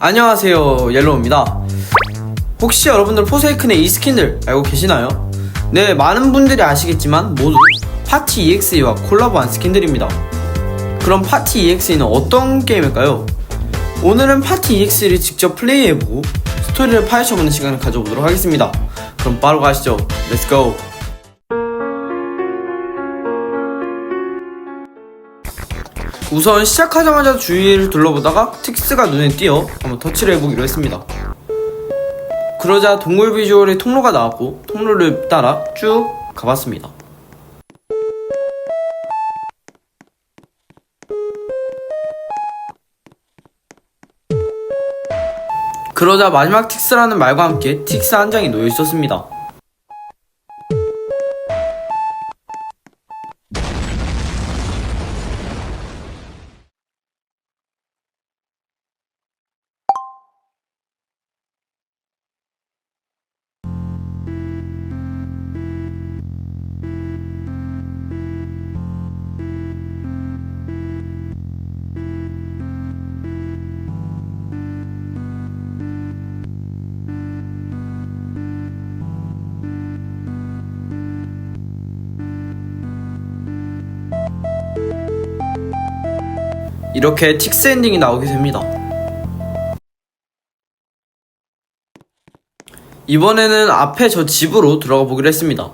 안녕하세요, 옐로우입니다. 혹시 여러분들 포세이큰의 이 스킨들 알고 계시나요? 네, 많은 분들이 아시겠지만 모두 파티 EXE와 콜라보한 스킨들입니다. 그럼 파티 EXE는 어떤 게임일까요? 오늘은 파티 EXE를 직접 플레이해보고 스토리를 파헤쳐보는 시간을 가져보도록 하겠습니다. 그럼 바로 가시죠. 렛츠고! 우선 시작하자마자 주위를 둘러보다가 틱스가 눈에 띄어 한번 터치를 해보기로 했습니다. 그러자 동굴 비주얼의 통로가 나왔고 통로를 따라 쭉 가봤습니다. 그러자 마지막 틱스라는 말과 함께 틱스 한 장이 놓여 있었습니다. 이렇게 틱스 엔딩이 나오게 됩니다. 이번에는 앞에 저 집으로 들어가 보기로 했습니다.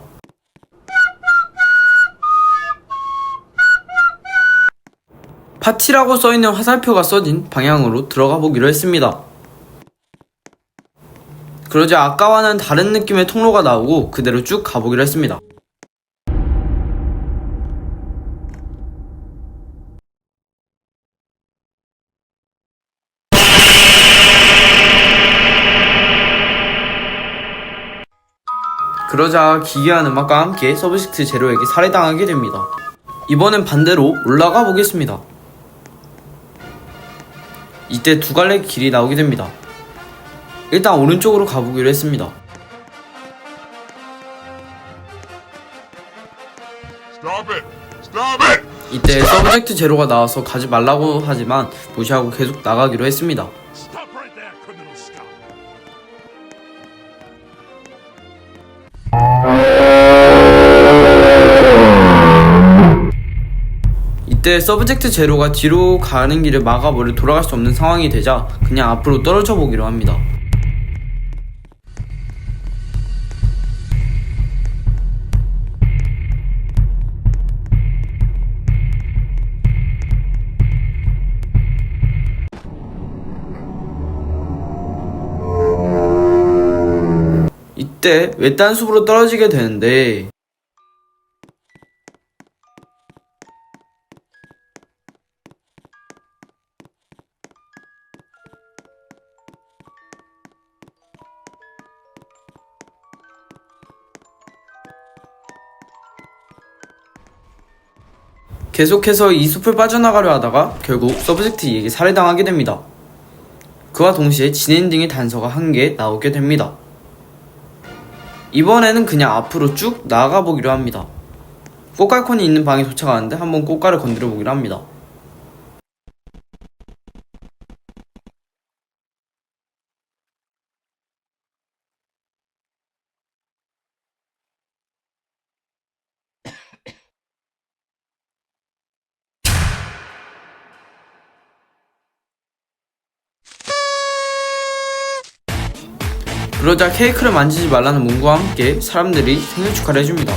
파티라고 써있는 화살표가 써진 방향으로 들어가 보기로 했습니다. 그러자 아까와는 다른 느낌의 통로가 나오고 그대로 쭉 가보기로 했습니다. 그러자 기괴한 음악과 함께 서브젝트 제로에게 살해당하게 됩니다. 이번엔 반대로 올라가 보겠습니다. 이때 두 갈래 길이 나오게 됩니다. 일단 오른쪽으로 가보기로 했습니다. 이때 서브젝트 제로가 나와서 가지 말라고 하지만 무시하고 계속 나가기로 했습니다. 이때 서브젝트 제로가 뒤로 가는 길을 막아버려 돌아갈 수 없는 상황이 되자 그냥 앞으로 떨어져 보기로 합니다. 이때 외딴 숲으로 떨어지게 되는데 계속해서 이 숲을 빠져나가려 하다가 결국 서브젝트 E에게 살해당하게 됩니다. 그와 동시에 진엔딩의 단서가 한 개 나오게 됩니다. 이번에는 그냥 앞으로 쭉 나아가 보기로 합니다. 꽃갈콘이 있는 방에 도착하는데 한번 꽃갈을 건드려 보기로 합니다. 그러자 케이크를 만지지 말라는 문구와 함께 사람들이 생일 축하를 해줍니다.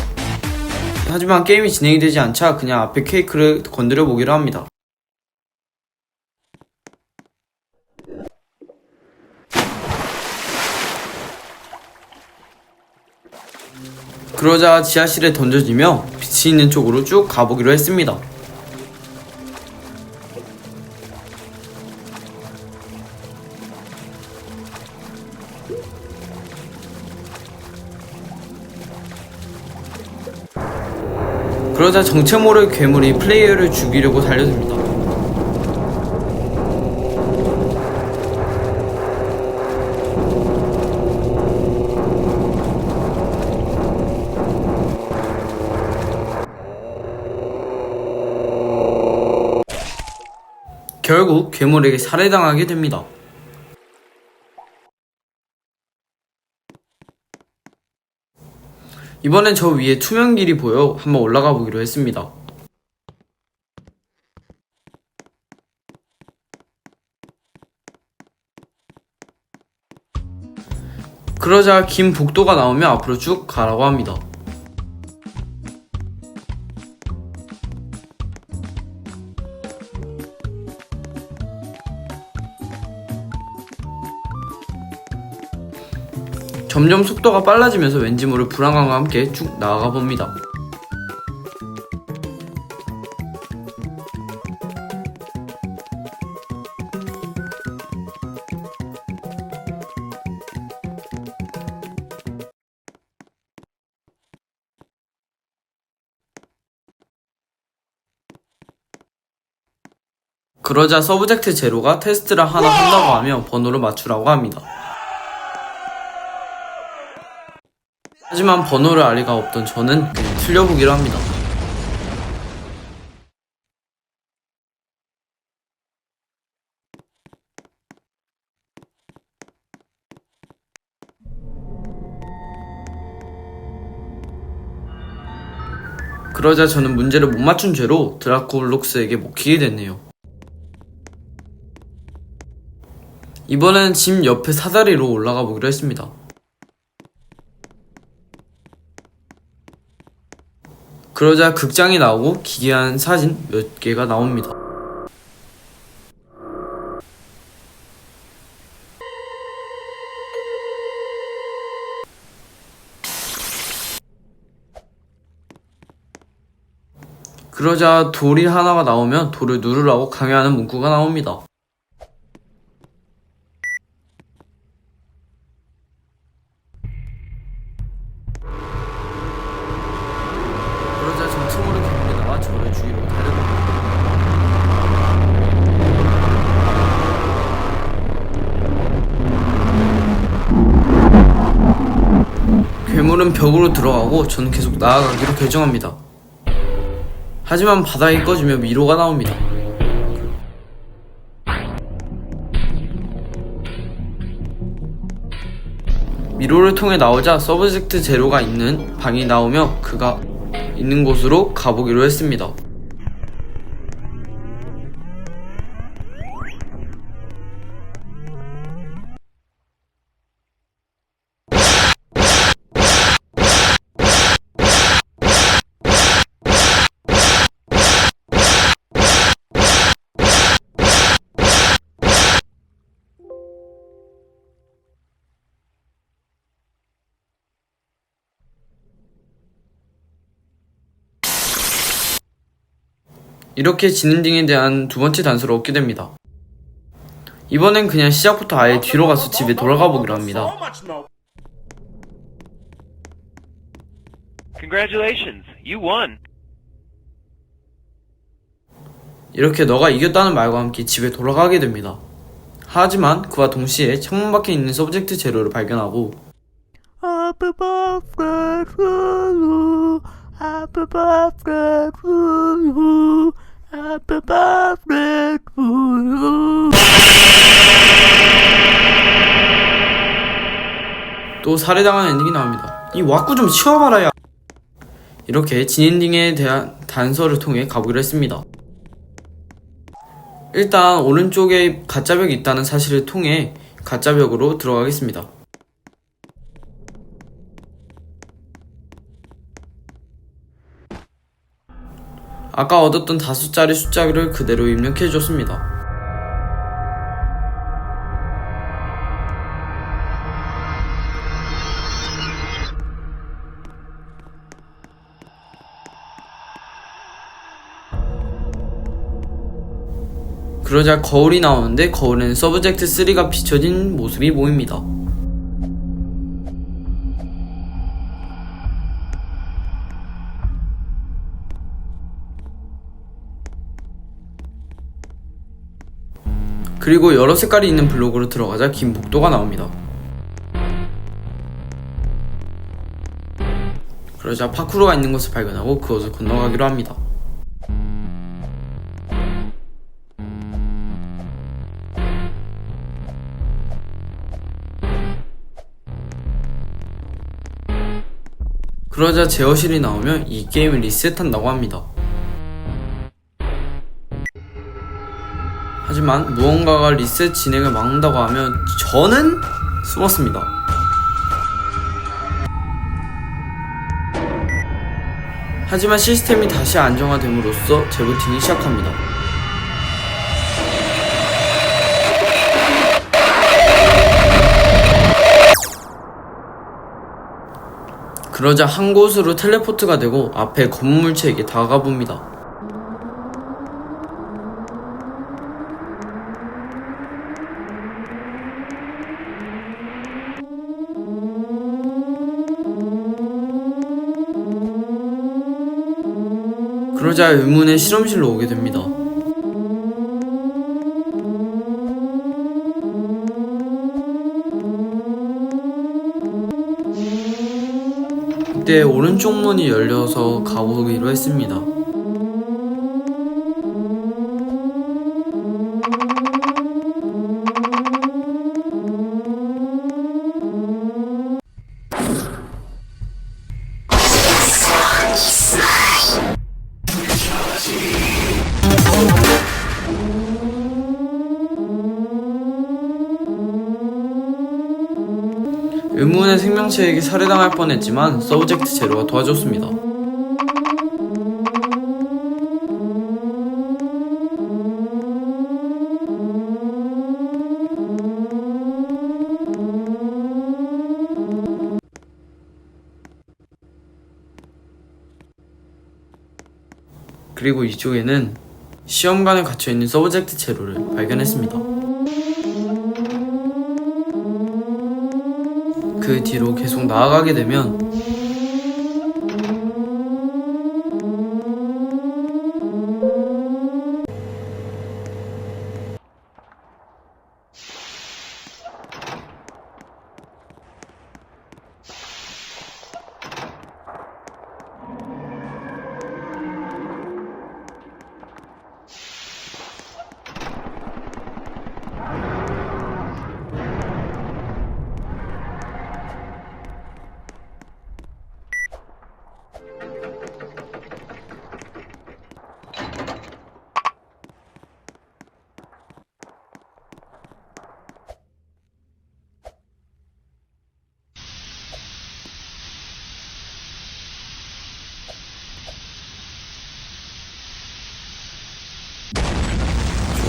하지만 게임이 진행이 되지 않자 그냥 앞에 케이크를 건드려 보기로 합니다. 그러자 지하실에 던져지며 빛이 있는 쪽으로 쭉 가보기로 했습니다. 그러자 정체 모를 괴물이 플레이어를 죽이려고 달려듭니다. 결국 괴물에게 살해당하게 됩니다. 이번엔 저 위에 투명 길이 보여 한번 올라가 보기로 했습니다. 그러자 긴 복도가 나오며 앞으로 쭉 가라고 합니다. 점점 속도가 빨라지면서 왠지 모를 불안감과 함께 쭉 나아가 봅니다. 그러자 서브젝트 제로가 테스트를 하나 한다고 하며 번호를 맞추라고 합니다. 하지만 번호를 알 리가 없던 저는 그냥 틀려보기로 합니다. 그러자 저는 문제를 못 맞춘 죄로 드라큘록스에게 먹히게 됐네요. 이번에는 집 옆에 사다리로 올라가 보기로 했습니다. 그러자 극장이 나오고 기괴한 사진 몇 개가 나옵니다. 그러자 돌이 하나가 나오면 돌을 누르라고 강요하는 문구가 나옵니다. 그러자 저 틈으로 괴물이 나와 저를 죽이려고 달려듭니다. 괴물은 벽으로 들어가고 저는 계속 나아가기로 결정합니다. 하지만 바닥이 꺼지며 미로가 나옵니다. 미로를 통해 나오자 서브젝트 제로가 있는 방이 나오며 그가 있는 곳으로 가보기로 했습니다. 이렇게 진엔딩에 대한 두 번째 단서를 얻게 됩니다. 이번엔 그냥 시작부터 아예 뒤로 가서 집에 돌아가 보기로 합니다. Congratulations, you won. 이렇게 너가 이겼다는 말과 함께 집에 돌아가게 됩니다. 하지만 그와 동시에 창문 밖에 있는 서브젝트 제로를 발견하고 또 살해당한 엔딩이 나옵니다. 이 왁구 좀 치워봐라 야. 이렇게 진엔딩에 대한 단서를 통해 가보기로 했습니다. 일단 오른쪽에 가짜벽이 있다는 사실을 통해 가짜벽으로 들어가겠습니다. 아까 얻었던 5자리 숫자를 그대로 입력해줬습니다. 그러자 거울이 나오는데 거울에는 서브젝트 3가 비춰진 모습이 보입니다. 그리고 여러 색깔이 있는 블록으로 들어가자 긴 복도가 나옵니다. 그러자 파쿠르가 있는 것을 발견하고 그것을 건너가기로 합니다. 그러자 제어실이 나오면 이 게임을 리셋한다고 합니다. 하지만 무언가가 리셋 진행을 막는다고 하면 저는 숨었습니다. 하지만 시스템이 다시 안정화됨으로써 재부팅이 시작합니다. 그러자 한 곳으로 텔레포트가 되고 앞에 검은 물체에게 다가가 봅니다. 그러자 의문의 실험실로 오게 됩니다. 그때 오른쪽 문이 열려서 가보기로 했습니다. 의문의 생명체에게 살해당할 뻔했지만 서브젝트 제로가 도와줬습니다. 그리고 이쪽에는 시험관에 갇혀있는 서브젝트 제로를 발견했습니다. 그 뒤로 계속 나아가게 되면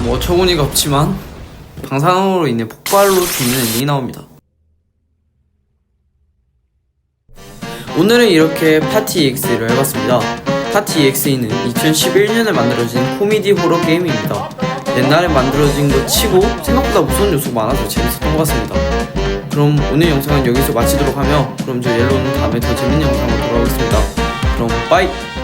좀 어처구니가 없지만 방사능으로 인해 폭발로 죽는 엔딩이 나옵니다. 오늘은 이렇게 파티 EXE를 해봤습니다. 파티 EXE는 2011년에 만들어진 코미디 호러 게임입니다. 옛날에 만들어진 것 치고 생각보다 무서운 요소가 많아서 재밌었던 것 같습니다. 그럼 오늘 영상은 여기서 마치도록 하며 그럼 저 옐로우는 다음에 더 재밌는 영상으로 돌아오겠습니다. 그럼 빠이!